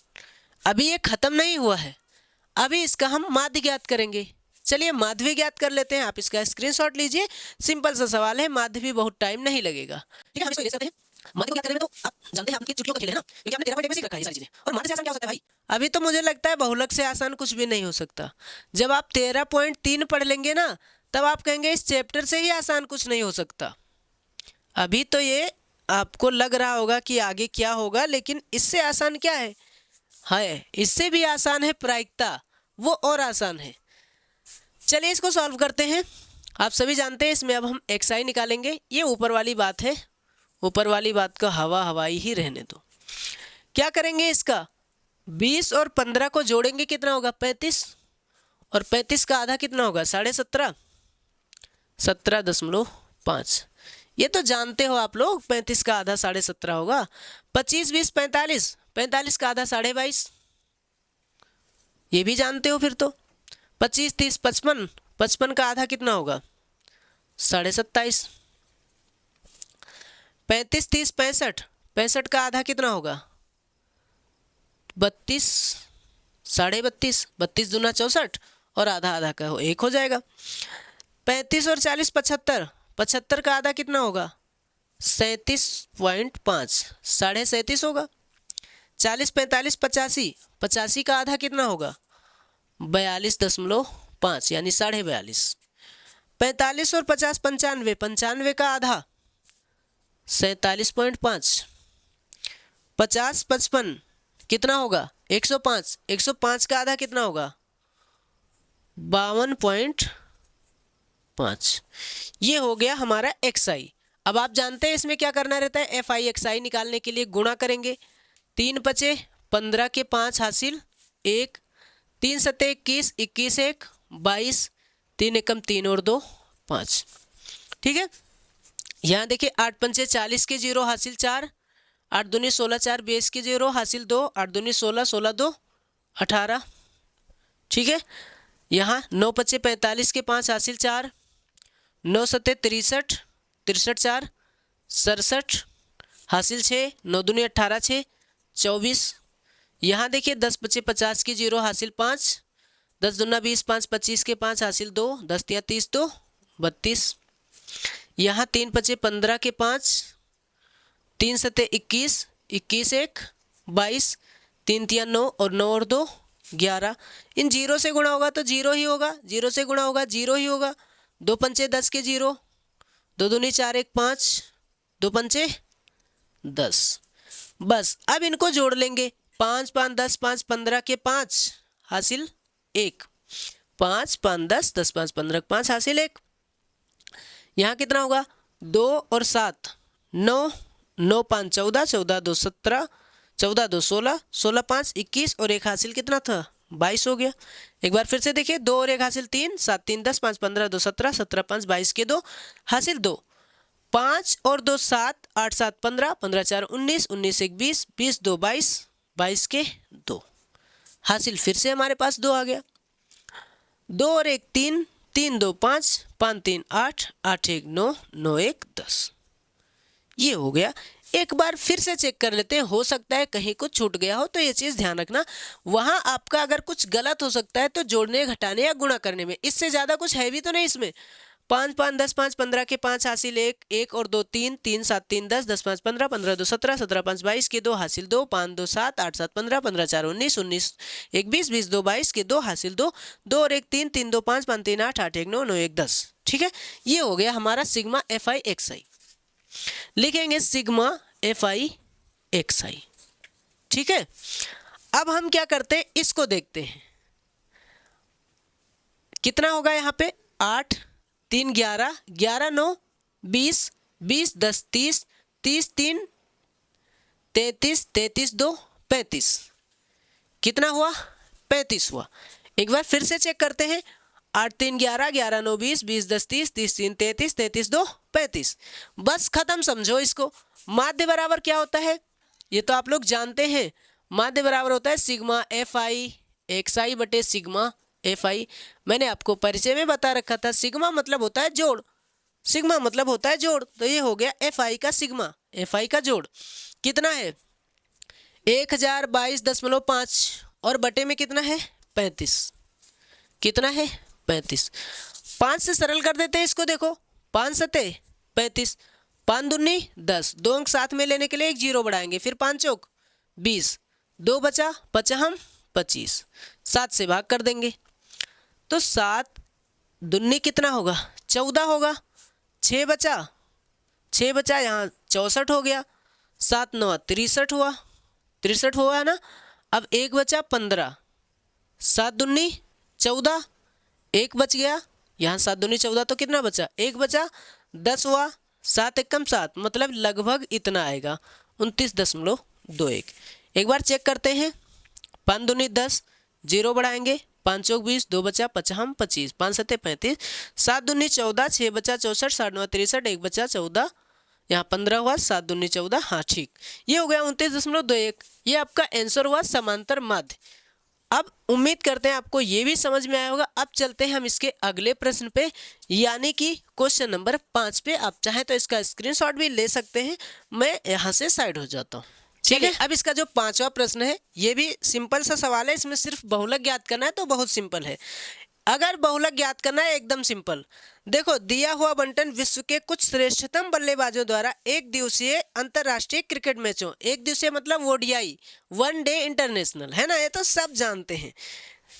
अभी ये खत्म नहीं हुआ है, अभी इसका हम माध्य ज्ञात करेंगे। चलिए माध्य भी ज्ञात कर लेते हैं, आप इसका स्क्रीनशॉट लीजिए, सिंपल सा सवाल है, माध्य भी बहुत टाइम नहीं लगेगा। ठीक है, हम इसको ले सकते हैं। माध्य को ज्ञात करने में तो आप जानते हैं आपकी चुटकियों का खेल है ना, क्योंकि आपने 13 बेसिक रखा है ये सारी चीजें। और माध्य से आसान क्या हो सकता है भाई, अभी तो मुझे लगता है बहुलक से आसान कुछ भी नहीं हो सकता। जब आप 13.3 पढ़ लेंगे ना, तब आप कहेंगे इस चैप्टर से ही आसान कुछ नहीं हो सकता। अभी तो ये आपको लग रहा होगा कि आगे क्या होगा, लेकिन इससे आसान क्या है, इससे भी आसान है प्रायिकता, वो और आसान है। चलिए इसको सॉल्व करते हैं। आप सभी जानते हैं इसमें अब हम xi निकालेंगे, ये ऊपर वाली बात है, ऊपर वाली बात का हवाई ही रहने दो। क्या करेंगे, इसका 20 और 15 को जोड़ेंगे, कितना होगा 35, और 35 का आधा कितना होगा 17.5, 17.5। ये तो जानते हो आप लोग, 35 का आधा 17.5 होगा। 25 20 45, 45 का आधा 22.5, ये भी जानते हो फिर तो। 25 30 55, 55 का आधा कितना होगा 27.5। 35 30 65, 65 का आधा कितना होगा 32, 32.5, 32 दूना 64, और आधा आधा का हो 1 हो जाएगा। 35 और 40 75, 75 का आधा कितना होगा 37.5, 37.5 होगा। 40 45 85, 85 का आधा कितना होगा 42.5, यानी 42.5। 45 और 50 95, 95 का आधा 47.5। 50 55 कितना होगा 105, 105 का आधा कितना होगा 52.5। ये हो गया हमारा xi। अब आप जानते हैं इसमें क्या करना रहता है, fi xi निकालने के लिए गुणा करेंगे। 3 बचे 15 के 5 हासिल 1, 3 सत्ते 21, 21 1 22, 3 एकम 3 और 2 5। ठीक है, यहाँ देखिए 8 पंचे 40 के 0 हासिल 4, 8 दूनी 16 4 22 के 0 हासिल 2, 8 दूनी 16 16 2 18। ठीक है, यहाँ 9 पचे 45 के 5 हासिल 4, 9 सत्ते 63 63 4 67 हासिल 6, 9 दूनी 18 6 24। यहाँ देखिए 10 पचे 50 के 0 हासिल 5, 10 दूना 20 5 25 के 5 हासिल 2, 10 तिया 30 2 32। यहाँ 3 पचे 15 के 5, 3 सत्ते 21 21 1 22, 3 तिया 9 और 9 और 2 11। इन 0 से गुणा होगा तो 0 ही होगा, 0 से गुणा होगा 0 ही होगा। 2 पंचे 10 के 0, 2 दूनी 4 1 5, 2 पंचे 10। बस अब इनको जोड़ लेंगे, 5 5 10 5 15 के 5 हासिल 1, 5 5 10 10 5 15 के 5 हासिल 1। यहाँ कितना होगा 2 और 7 9, 9 5 14, 14 2 17, 14 2 16, 16 5 21 और 1 हासिल कितना था 22 हो गया। एक बार फिर से देखिए, 2 और 1 हासिल 3, 7 3 10, 5 15 2 17, 17 5 22 के 2 हासिल 2, 5 और 2 7, 8 7 15, 15 4 19, 19 1 20, 20 2 22, 22 के 2 हासिल फिर से हमारे पास 2 आ गया। 2 और 1 3, 3 2 5, 5 3 8, 8 1 9, 9 1 10। ये हो गया। एक बार फिर से चेक कर लेते हैं, हो सकता है कहीं कुछ छूट गया हो, तो ये चीज़ ध्यान रखना। वहाँ आपका अगर कुछ गलत हो सकता है तो जोड़ने घटाने या गुणा करने में, इससे ज़्यादा कुछ है भी तो नहीं इसमें। 5 5 10 5 15 के 5 हासिल 1 1 और 2 3 3 7 3 10 10 5 15 15 2 17 17 5 22 के 2 हासिल 2 5 2 7 8 7 15 15 4 19 19 1 20 20 2 22 के 2 हासिल 2 2 और 1 3 3 2 5 5 3 8 8 1 9 9 1 10। ठीक है, ये हो गया हमारा सिग्मा एफ आई एक्स आई। लिखेंगे सिग्मा एफ आई एक्स आई। ठीक है, अब हम क्या करते हैं, इसको देखते हैं कितना होगा यहाँ पे 8 3 11 11 9 20 20 10 30 30 3 33 33 2 35। कितना हुआ 35 हुआ। एक बार फिर से चेक करते हैं 8 3 11 11 9 20 20 10 30 30 3 33 33 2 35। बस खत्म, समझो इसको। माध्य बराबर क्या होता है ये तो आप लोग जानते हैं। माध्य बराबर होता है सिग्मा एफ आई एक्स आई बटे सिग्मा एफ आई। मैंने आपको परिचय में बता रखा था सिग्मा मतलब होता है जोड़, सिग्मा मतलब होता है जोड़। तो ये हो गया एफ आई का सिग्मा, एफ आई का जोड़ कितना है 1022.5 और बटे में कितना है 35। कितना है 35। 5 से सरल कर देते हैं इसको, देखो 5 सते 35, 5 दूनी 10, 2 अंक साथ में लेने के लिए एक जीरो बढ़ाएंगे, फिर 5 चौक 20, 2 बचा 25, 7 से भाग कर देंगे तो 7 दूनी कितना होगा 14 होगा। 6 बचा यहाँ 64 हो गया, 7 9 63 हुआ, 63 हुआ है ना। अब 1 बचा 15, 7 दूनी 14, 1 बच गया यहाँ 7 दूनी 14 तो कितना बचा 1 बचा 10 हुआ, 7 एकम 7 मतलब लगभग इतना आएगा 29.21। एक बार चेक करते हैं 5 दूनी 10, जीरो बढ़ाएंगे 5 चौक 20, 2 बचा 25, 5 सत्ते 35, 7 दूनी 14, 6 बचा 64, 7 9 63, 1 बचा 14, यहाँ 15 हुआ, 7 दूनी 14। हाँ ठीक, ये हो गया 29.21। ये आपका आंसर हुआ समांतर माध्य। अब उम्मीद करते हैं आपको ये भी समझ में आया होगा। अब चलते हैं हम इसके अगले प्रश्न पे, यानी कि क्वेश्चन नंबर 5 पे। आप चाहें तो इसका स्क्रीनशॉट भी ले सकते हैं, मैं यहाँ से साइड हो जाता हूँ। ठीक है, अब इसका जो 5वां प्रश्न है ये भी सिंपल सा सवाल है, इसमें सिर्फ बहुलक ज्ञात करना है तो बहुत सिंपल है। अगर बहुलक ज्ञात करना है एकदम सिंपल। देखो, दिया हुआ बंटन विश्व के कुछ श्रेष्ठतम बल्लेबाजों द्वारा एक दिवसीय अंतरराष्ट्रीय क्रिकेट मैचों, एक दिवसीय मतलब ओडीआई, वन डे इंटरनेशनल, है ना, ये तो सब जानते हैं,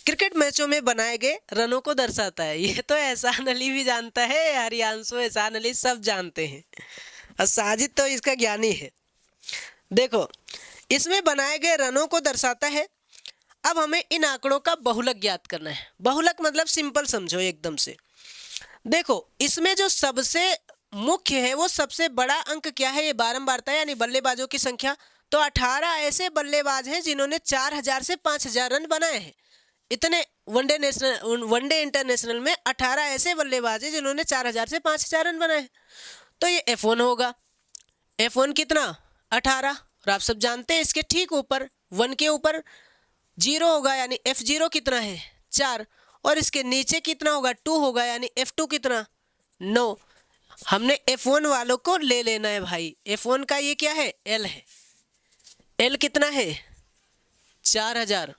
क्रिकेट मैचों में बनाए गए रनों को दर्शाता है। ये तो एहसान अली भी जानता है, हरियांशु, एहसान अली सब जानते हैं, और साजिद तो इसका ज्ञानी है। देखो, इसमें बनाए गए रनों को दर्शाता है। अब हमें इन आंकड़ों का बहुलक ज्ञात करना है। बहुलक मतलब सिंपल समझो एकदम से। देखो, इसमें जो सबसे मुख्य है वो सबसे बड़ा अंक क्या है, ये बारंबारता यानी बल्लेबाजों की संख्या। तो 18 ऐसे बल्लेबाज हैं जिन्होंने 4000 से 5000 रन बनाए हैं। इतने वनडे इंटरनेशनल में 18 ऐसे बल्लेबाज हैं जिन्होंने 4000 से 5000 रन बनाए हैं। तो ये F1 होगा। F1 कितना 18, और आप सब जानते हैं इसके ठीक ऊपर 1 के ऊपर 0 होगा, यानी F0 कितना है 4, और इसके नीचे कितना होगा 2 होगा, यानी F2 कितना 9। हमने F1 वालों को ले लेना है भाई। F1 का ये क्या है L है, L कितना है 4000,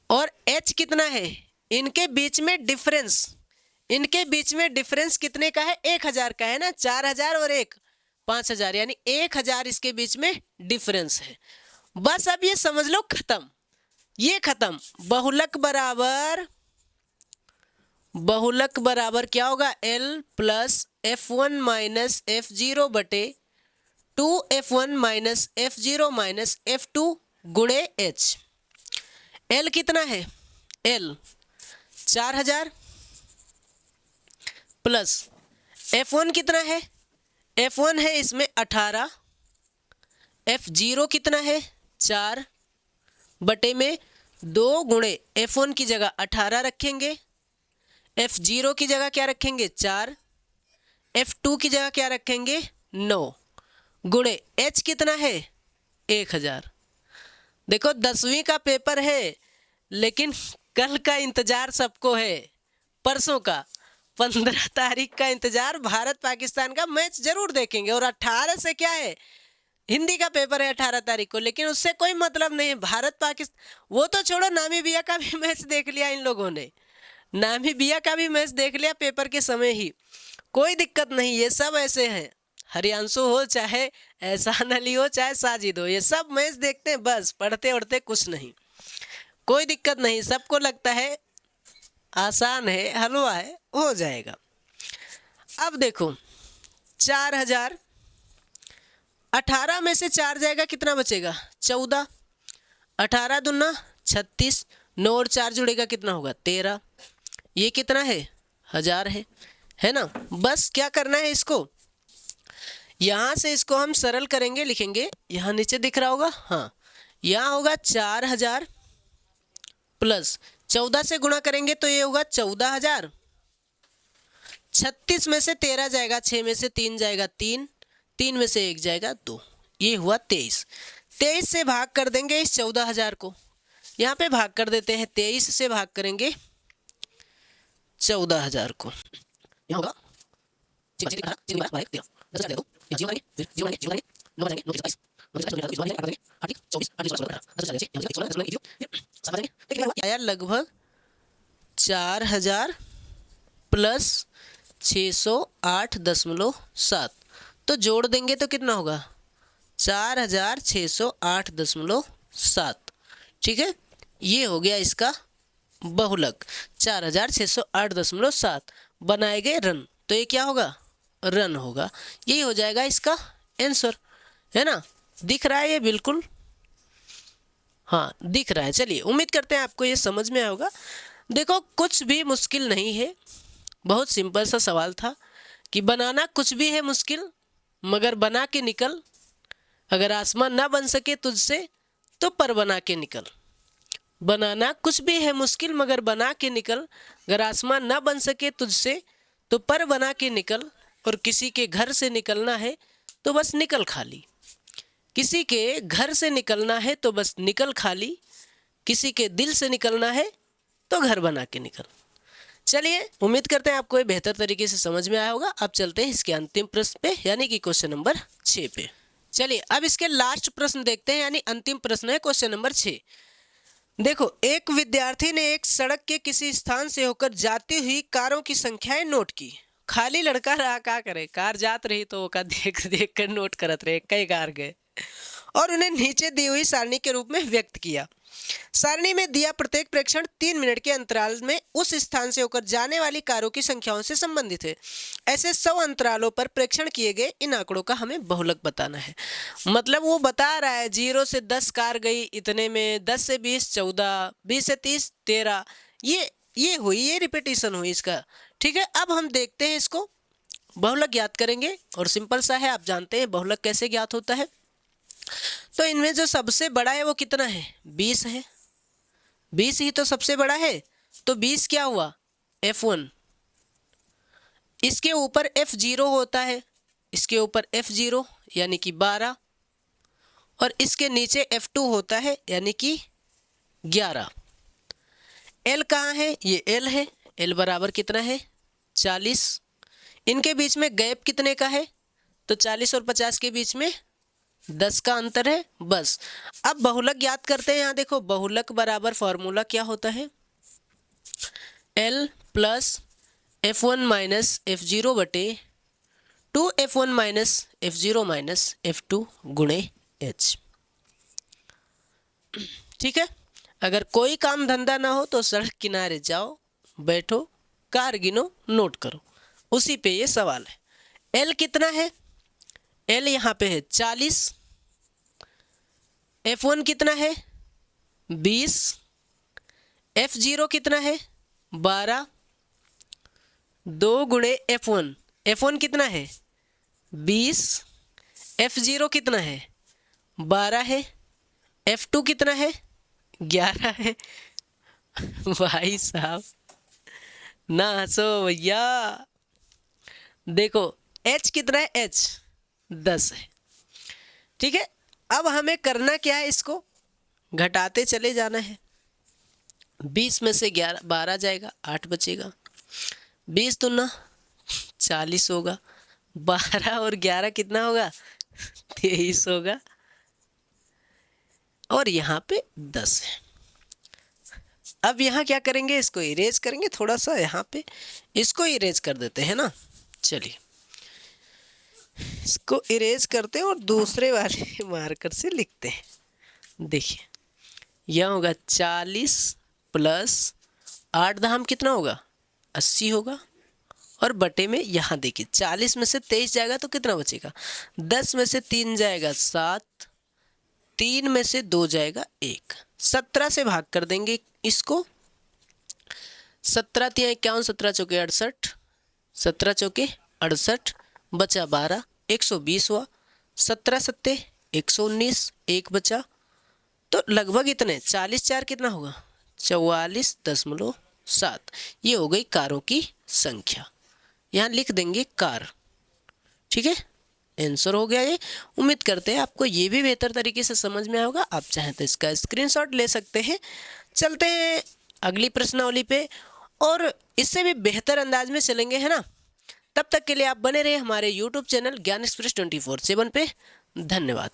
और H कितना है, इनके बीच में डिफरेंस, इनके बीच में डिफरेंस कितने का है 1000 का है ना, 4000 और 1 5000, यानी 1000 इसके बीच में डिफरेंस है। बस अब ये समझ लो खत्म, ये खत्म। बहुलक बराबर क्या होगा L plus F1 minus F0 बटे 2F1 minus F0 minus F2 गुणे H। L कितना है L 4000 प्लस F1 कितना है, F1 है इसमें 18, F0 कितना है 4 बटे में 2 गुणे F1 की जगह 18 रखेंगे, F0 की जगह क्या रखेंगे 4, F2 की जगह क्या रखेंगे 9 गुणे H कितना है 1000। देखो 10वीं का पेपर है, लेकिन कल का इंतजार सबको है, परसों का 15 तारीख का इंतजार, भारत पाकिस्तान का मैच जरूर देखेंगे। और 18 से क्या है, हिंदी का पेपर है 18 तारीख को, लेकिन उससे कोई मतलब नहीं है। भारत पाकिस्तान वो तो छोड़ो, नामीबिया का भी मैच देख लिया इन लोगों ने, नामीबिया का भी मैच देख लिया पेपर के समय ही, कोई दिक्कत नहीं, ये सब ऐसे हैं। हरियांशु हो चाहे एहसान अली हो चाहे साजिद हो, ये सब मैच देखते हैं, बस पढ़ते उड़ते कुछ नहीं, कोई दिक्कत नहीं। सबको लगता है आसान है, हलवा है, हो जाएगा। अब देखो 4000, 18 में से 4 जाएगा, कितना बचेगा 14, 18 दूना 36, 9 और 4 जुड़ेगा कितना होगा 13, ये कितना है 1000 है ना। बस क्या करना है, इसको यहाँ से इसको हम सरल करेंगे, लिखेंगे यहाँ नीचे दिख रहा होगा, हाँ यहाँ होगा 4000 प्लस 14 से गुणा करेंगे तो ये होगा 14000, 36 में से 13 जाएगा, 6 में से 3 जाएगा 3, 3 में से 1 जाएगा 2, ये हुआ 23। 23 से भाग कर देंगे इस 14000 को, यहाँ पे भाग कर देते हैं, 23 से भाग करेंगे 14000 को, यहाँ होगा आया लगभग 4000 प्लस 608.7, तो जोड़ देंगे तो कितना होगा 4608.7, ठीक है। ये हो गया इसका बहुलक 4608.7, बनाए गए रन, तो ये क्या होगा रन होगा, यही हो जाएगा इसका आंसर, है ना। दिख रहा है ये बिल्कुल, हाँ दिख रहा है। चलिए उम्मीद करते हैं आपको ये समझ में आया होगा। देखो कुछ भी मुश्किल नहीं है, बहुत सिंपल सा सवाल था कि बनाना कुछ भी है मुश्किल मगर बना के निकल, अगर आसमान ना बन सके तुझसे तो पर बना के निकल। बनाना कुछ भी है मुश्किल मगर बना के निकल, अगर आसमान ना बन सके तुझसे तो पर बना के निकल। और किसी के घर से निकलना है तो बस निकल खाली, किसी के घर से निकलना है तो बस निकल खाली, किसी के दिल से निकलना है तो घर बना के निकल। चलिए उम्मीद करते हैं आपको ये बेहतर तरीके से समझ में आया होगा। अब चलते हैं इसके अंतिम प्रश्न पे, यानी कि क्वेश्चन नंबर 6 पे। चलिए अब इसके लास्ट प्रश्न देखते हैं, यानी अंतिम प्रश्न है क्वेश्चन नंबर 6। देखो एक विद्यार्थी ने एक सड़क के किसी स्थान से होकर जाती हुई कारों की संख्याएं नोट की। खाली लड़का रहा, क्या करे, कार जात रही तो का देख देख कर नोट करत रहे, कई कार गए और उन्हें नीचे दी हुई सारणी के रूप में व्यक्त किया। सारणी में दिया प्रत्येक प्रेक्षण 3 मिनट के अंतराल में उस स्थान से होकर जाने वाली कारों की संख्याओं से संबंधित है। ऐसे 100 अंतरालों पर प्रेक्षण किए गए इन आंकड़ों का हमें बहुलक बताना है। मतलब वो बता रहा है 0 से 10 कार गई इतने में, 10 से 20 14, 20 से 30 13, ये हुई, ये रिपीटिशन हुई इसका, ठीक है। अब हम देखते हैं इसको बहुलक ज्ञात करेंगे और सिंपल सा है, आप जानते हैं बहुलक कैसे ज्ञात होता है। तो इनमें जो सबसे बड़ा है वो कितना है 20 है, 20 ही तो सबसे बड़ा है, तो 20 क्या हुआ F1, इसके ऊपर F0 होता है, इसके ऊपर F0 यानी कि 12 और इसके नीचे F2 होता है यानी कि 11। L कहाँ है, ये L है, L बराबर कितना है 40, इनके बीच में गैप कितने का है, तो 40 और 50 के बीच में 10 का अंतर है, बस। अब बहुलक ज्ञात करते हैं। यहाँ देखो बहुलक बराबर फॉर्मूला क्या होता है, L plus F1 minus F0 बटे 2F1 minus F0 minus F2 गुणे H, ठीक है। अगर कोई काम धंधा ना हो तो सड़क किनारे जाओ, बैठो, कार गिनो, नोट करो, उसी पे ये सवाल है। L कितना है, L यहाँ पे है 40, F1 कितना है 20, F0 कितना है 12, 2 गुणे F1, F1 कितना है 20, F0 कितना है 12 है, F2 कितना है 11 है। भाई साहब ना हंसो भैया, देखो H कितना है, H 10 है, ठीक है। अब हमें करना क्या है, इसको घटाते चले जाना है। 20 में से 12 जाएगा, 8 बचेगा, 20 दूना 40 होगा, 12 और 11 कितना होगा 23 होगा, और यहाँ पे 10 है। अब यहाँ क्या करेंगे, इसको इरेज करेंगे थोड़ा सा, यहाँ पे इसको इरेज कर देते हैं ना। चलिए इसको इरेज करते हैं और दूसरे वाले मार्कर से लिखते हैं। देखिए यह होगा 40 प्लस 8 धाम कितना होगा, 80 होगा। और बटे में यहाँ देखिए 40 में से 23 जाएगा तो कितना बचेगा, 10 में से 3 जाएगा 7, 3 में से 2 जाएगा 1, 17 से भाग कर देंगे इसको। 17 तिया 51, 17 चौके 68, 17 चौके 68, बचा 12, 120 हुआ। 17 सत्ते 119, 1 बचा, तो लगभग इतने 40 4 कितना होगा, 44.7। ये हो गई कारों की संख्या, यहाँ लिख देंगे कार। ठीक है, आंसर हो गया ये। उम्मीद करते हैं आपको ये भी बेहतर तरीके से समझ में आया होगा। आप चाहें तो इसका स्क्रीनशॉट ले सकते हैं। चलते हैं अगली प्रश्नावली पे और इससे भी बेहतर अंदाज में चलेंगे, है ना। तब तक के लिए आप बने रहे हमारे YouTube चैनल ज्ञान एक्सप्रेस 24/7 पे। धन्यवाद।